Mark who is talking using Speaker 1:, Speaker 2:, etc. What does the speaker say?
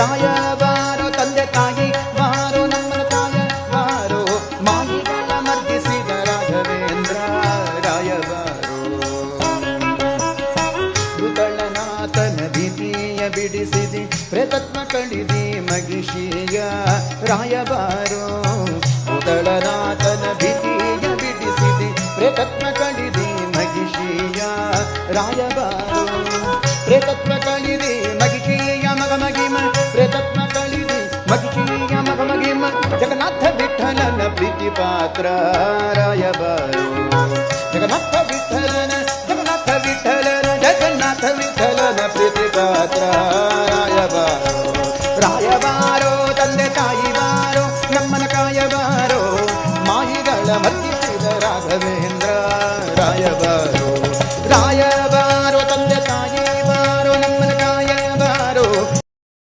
Speaker 1: ರಾಯಬಾರೋ ತಂದೆ ತಾಯಿ ಬಾರೋ ನಮ್ಮನ ತಾಯ ಬಾರೋ ಮಾಯಿಗಳ ಮರ್ದಿಸಿದ ರಾಘವೇಂದ್ರ ರಾಯಬಾರೋ ಋತಳನಾಥನ ಭೀತಿಯ ಬಿಡಿಸಿದಿ ಪ್ರೇತತ್ವ ಕಳಿದಿ ಮಗಿಷಿಯ ರಾಯಬಾರೋ ಋತಳನಾಥನ ಭೀತಿಯ ಬಿಡಿಸಿದಿ ಪ್ರೇತತ್ವ ಕಳಿದಿ ಮಗಿಷಿಯ ರಾಯಬಾರೋ ಪ್ರೇತತ್ವ ಕಳಿದಿ ಮಗಿಷಿಯ ಮಗಮಗಿಮ ಪ್ರೇತತ್ವ ಕಳಿದಿ ಮಗಿಷಿಯ ಮಗಮಗಿಮ ಜಗನ್ನಾಥ ವಿಠಲನ ಪ್ರೀತಿ ಪಾತ್ರ ರಾಯಬಾರೋ ಜಗನ್ನಾಥ ವಿಠಲನ ಜಗನ್ನಾಥ ವಿಠಲನ ಜಗನ್ನಾಥ ವಿಠಲನ ಪ್ರೀತಿ ಪಾತ್ರ ರಾಯಬಾರೋ ರಾಯಬಾರೋ ತಂದೆ ತಾಯಿ